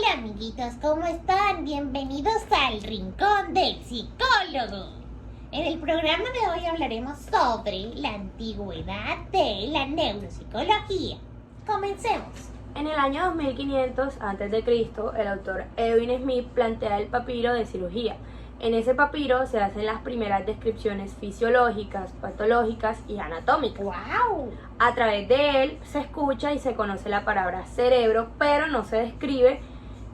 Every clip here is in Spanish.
Hola amiguitos, ¿cómo están? Bienvenidos al Rincón del Psicólogo. En el programa de hoy hablaremos sobre la antigüedad de la neuropsicología. Comencemos. En el año 2500 a.C., el autor Edwin Smith plantea el papiro de cirugía. En ese papiro se hacen las primeras descripciones fisiológicas, patológicas y anatómicas. ¡Wow! A través de él se escucha y se conoce la palabra cerebro, pero no se describe,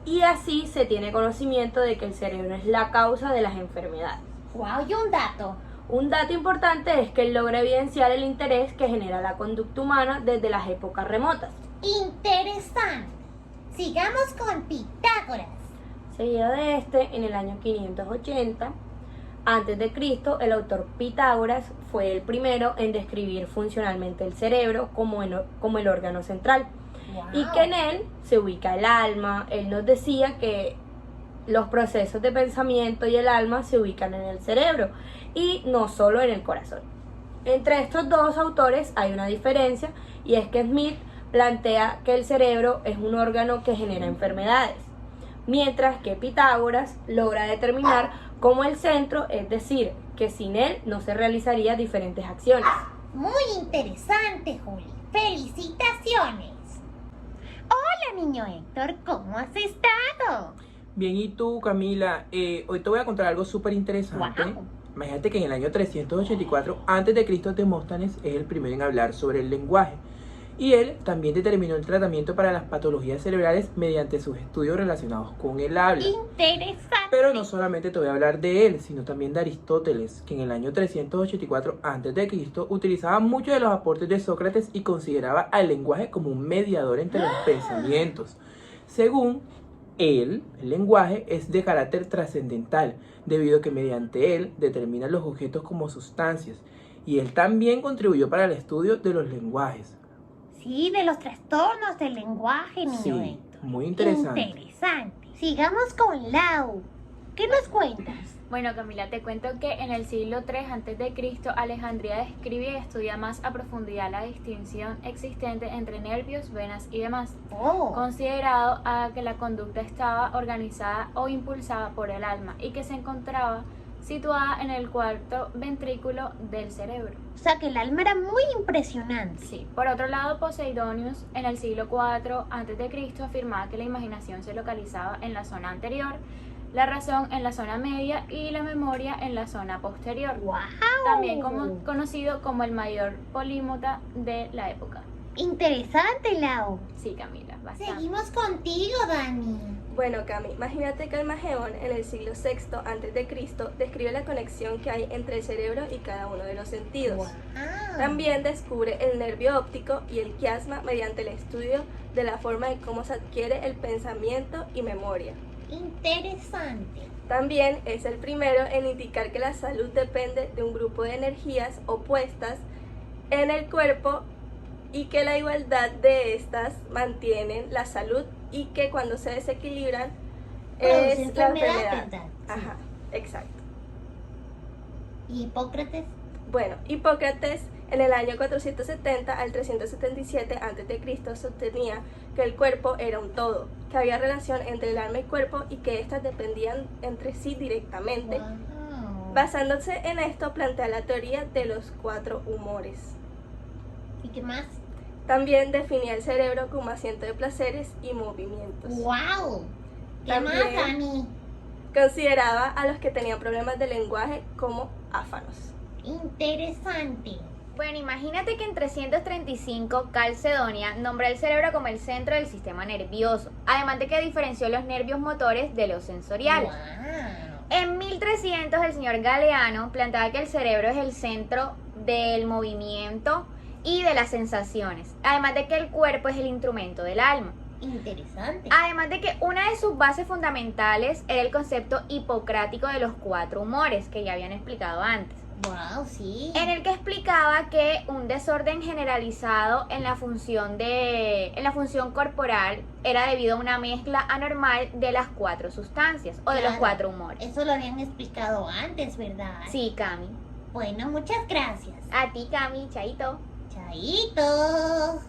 y así se tiene conocimiento de que el cerebro es la causa de las enfermedades. ¡Wow! Y un dato. Un dato importante es que él logra evidenciar el interés que genera la conducta humana desde las épocas remotas. Interesante. Sigamos con Pitágoras. Seguido de este, en el año 580 a.C., el autor Pitágoras fue el primero en describir funcionalmente el cerebro como el órgano central. Wow. Y que en él se ubica el alma. Él nos decía que los procesos de pensamiento y el alma se ubican en el cerebro y no solo en el corazón. Entre estos dos autores hay una diferencia, y es que Smith plantea que el cerebro es un órgano que genera enfermedades, mientras que Pitágoras logra determinar como el centro, es decir, que sin él no se realizarían diferentes acciones. Muy interesante, Juli. ¡Felicitaciones! Hola, niño Héctor, ¿cómo has estado? Bien, ¿y tú, Camila? Hoy te voy a contar algo súper interesante. Wow. Imagínate que en el año 384 a.C. Demóstenes es el primero en hablar sobre el lenguaje. Y él también determinó el tratamiento para las patologías cerebrales mediante sus estudios relacionados con el habla. Interesante. Pero no solamente te voy a hablar de él, sino también de Aristóteles, que en el año 384 a.C. utilizaba muchos de los aportes de Sócrates y consideraba al lenguaje como un mediador entre los pensamientos. Según él, el lenguaje es de carácter trascendental, debido a que mediante él determina los objetos como sustancias, y él también contribuyó para el estudio de los lenguajes. Sí, de los trastornos del lenguaje, niño Sí, Héctor. muy interesante. Interesante. Sigamos con Lau. ¿Qué nos cuentas? Bueno, Camila, te cuento que en el siglo III a.C. Alejandría describe y estudia más a profundidad la distinción existente entre nervios, venas y demás, considerado a que la conducta estaba organizada o impulsada por el alma y que se encontraba situada en el cuarto ventrículo del cerebro. O sea, que el alma era muy impresionante. Sí. Por otro lado, Poseidonius en el siglo IV a.C. afirmaba que la imaginación se localizaba en la zona anterior, la razón en la zona media y la memoria en la zona posterior. ¡Wow! También conocido como el mayor polímota de la época. Interesante, Lau. Sí, Camila, bastante. Seguimos contigo, Dani. Bueno, Cami, imagínate que Almagedón en el siglo VI a.C. describe la conexión que hay entre el cerebro y cada uno de los sentidos. Wow. También descubre el nervio óptico y el quiasma mediante el estudio de la forma de cómo se adquiere el pensamiento y memoria. Interesante. También es el primero en indicar que la salud depende de un grupo de energías opuestas en el cuerpo y que la igualdad de estas mantienen la salud y que cuando se desequilibran Produce es la enfermedad, enfermedad. ¿verdad? Ajá, exacto. ¿Y Hipócrates? Bueno, Hipócrates en el año 470 al 377 a.C. sostenía que el cuerpo era un todo, que había relación entre el alma y cuerpo y que éstas dependían entre sí directamente. Wow. Basándose en esto, plantea la teoría de los 4 humores. ¿Y qué más? También definía el cerebro como asiento de placeres y movimientos. ¡Wow! ¿Qué También más, Dani? consideraba a los que tenían problemas de lenguaje como áfanos. Interesante. Bueno, imagínate que en 335 Calcedonia nombra el cerebro como el centro del sistema nervioso, además de que diferenció los nervios motores de los sensoriales. Wow. En 1300 el señor Galeano planteaba que el cerebro es el centro del movimiento y de las sensaciones, además de que el cuerpo es el instrumento del alma. Interesante. Además de que una de sus bases fundamentales era el concepto hipocrático de los 4 humores, que ya habían explicado antes, Wow, sí. en el que explicaba que un desorden generalizado en la función corporal era debido a una mezcla anormal de las 4 sustancias o de los Claro. 4 humores. Eso lo habían explicado antes, ¿verdad? Sí, Cami. Bueno, muchas gracias. A ti, Cami, chaito. Chaito.